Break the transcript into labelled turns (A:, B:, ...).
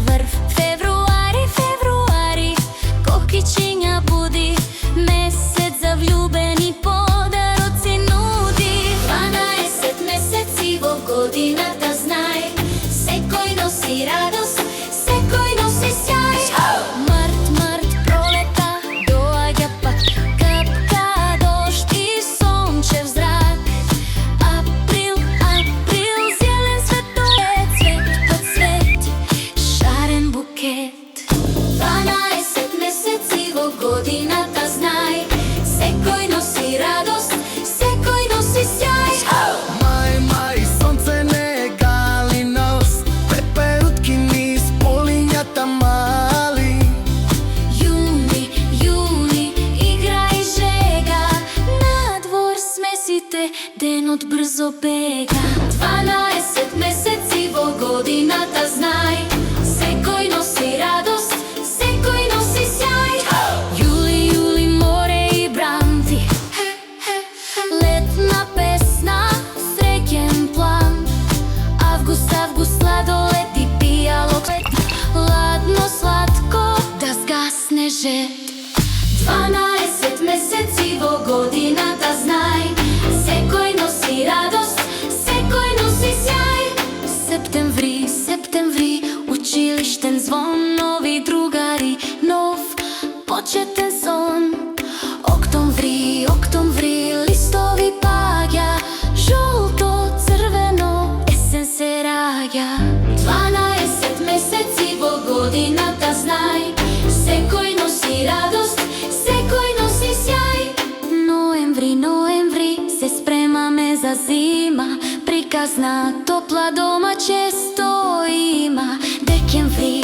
A: врв. Февруари, февруари, кокичиња буди, месец за влюбени подароци нуди. 12 месеци во годината знај, секој носи радост, секој носи сјај. Март, март, пролета, доаѓа пак, капка дожд и сончев зрак. Април, април, зелен цветоед, цвет по цвет, шарен букет. 12 месеци во годината знај, секој носи радост, секој носи сјај.
B: Мај, мај, сонце не гали нос, пеперутки низ полињата мали.
A: Јуни, јули, игра и жега, надвор смесите, денот брзо бега. 12 месеци во годината знај, секој носи радост, секој носи сјај. Јули, јули, море и бранти, летна песна, среќен план. Август, август, сладолед и пијалок свет, ладно, сладко, да згасне жет. 12 месеци во годината знај, секој носи радост, секој носи сјај. Септември, септември, училиштен звон, нови другари, нов почетен сон. Октомври, октомври, листови паѓа, жолто, црвено, есен се раѓа. 12 месеци во годината знај, секој носи радост, секој носи сјај. Ноември, ноември, се спремаме за зима, приказна, топла дома често има. Декември,